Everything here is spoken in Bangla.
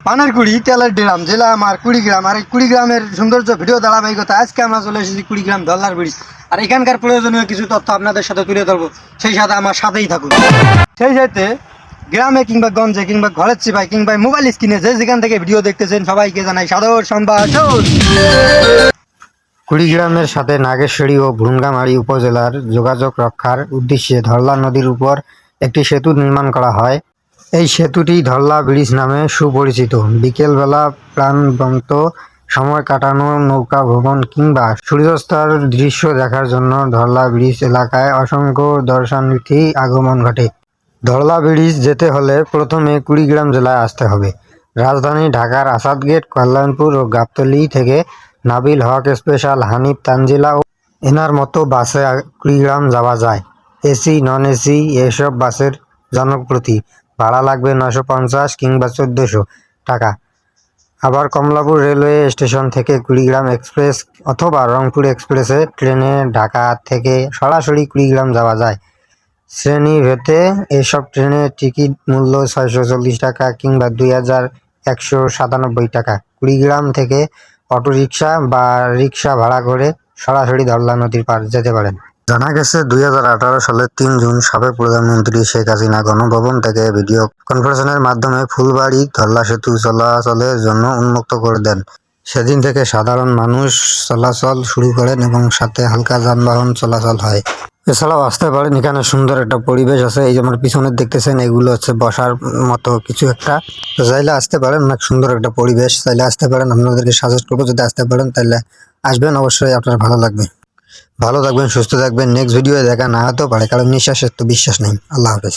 পানারকুড়ি তেলের ড্রাম জেলা আমার কুড়িগ্রাম। আর এই কুড়িগ্রামের সৌন্দর্য ভিডিও ধারাবাহিকতা আজকে আমরা চলে এসেছি কুড়িগ্রাম ধল্লার ব্রিজ। আর এখানকার প্রয়োজনীয় কিছু তথ্য আপনাদের সাথে তুলে ধরবো, সেই সাথে আমার সাথেই থাকুন। সেই সাথে গ্রামে কিংবা গঞ্জে কিংবা ঘরের চিপায় কিংবা মোবাইল স্ক্রিনে যে যেখান থেকে ভিডিও দেখতেছেন সবাইকে জানাই সাদর সম্ভাষণ। কুড়িগ্রামের সাথে নাগেশ্বরী ও ভুনগামারী উপজেলার যোগাযোগ রক্ষার উদ্দেশ্যে ধরলা নদীর উপর একটি সেতু নির্মাণ করা হয়। এই সেতুটি ধরলা ব্রিজ নামে সুপরিচিত। বিকেলবেলা প্রাণবন্ত সময় কাটানো, নৌকা ভ্রমণ কিংবা সূর্যাস্তের দৃশ্য দেখার জন্য ধরলা ব্রিজ এলাকায় অসংখ্য দর্শনার্থী আগমন ঘটে। ধরলা ব্রিজ যেতে হলে প্রথমে কুড়িগ্রাম জেলায় আসতে হবে। রাজধানী ঢাকার আসাদগেট, কল্যাণপুর ও গাবতলী থেকে নাবিল হক স্পেশাল, হানিফ, তানজিলা ও এনার মতো বাসে কুড়িগ্রাম যাওয়া যায়। এসি, নন এসি এসব বাসের জনপ্রতি ভাড়া লাগবে 950 কিংবা 1400 টাকা। আবার কমলাপুর রেলওয়ে স্টেশন থেকে কুড়িগ্রাম এক্সপ্রেস অথবা রংপুর এক্সপ্রেসে ট্রেনে ঢাকা থেকে সরাসরি কুড়িগ্রাম যাওয়া যায়। শ্রেণীভেদে এসব ট্রেনের টিকিট মূল্য 640 টাকা কিংবা 2197 টাকা। কুড়িগ্রাম থেকে অটোরিকশা বা রিকশা ভাড়া করে সরাসরি ধরলা নদীর পার যেতে পারেন। জানা গেছে 2018 সালের 3 জুন সাবেক প্রধানমন্ত্রী শেখ হাসিনা গণভবন থেকে ভিডিও কনফারেন্সের মাধ্যমে ফুলবাড়ি ধরলা সেতু চলাচলের জন্য উন্মুক্ত করে দেন। সেদিন থেকে সাধারণ মানুষ চলাচল শুরু করেন এবং সাথে হালকা যানবাহন চলাচল হয়। এছাড়াও আসতে পারেন, এখানে সুন্দর একটা পরিবেশ আছে। এই যে আমার পিছনে দেখতেছেন, এগুলো হচ্ছে বসার মতো কিছু একটা। তো চাইলে আসতে পারেন, অনেক সুন্দর একটা পরিবেশ, চাইলে আসতে পারেন। আপনাদেরকে সাজেস্ট করবো যদি আসতে পারেন তাহলে আসবেন, অবশ্যই আপনার ভালো লাগবে। ভালো থাকবেন, সুস্থ থাকবেন। নেক্সট ভিডিও দেখা না হতেও পারে, কারণ নিঃশ্বাসের তো বিশ্বাস নেই। আল্লাহ হাফেজ।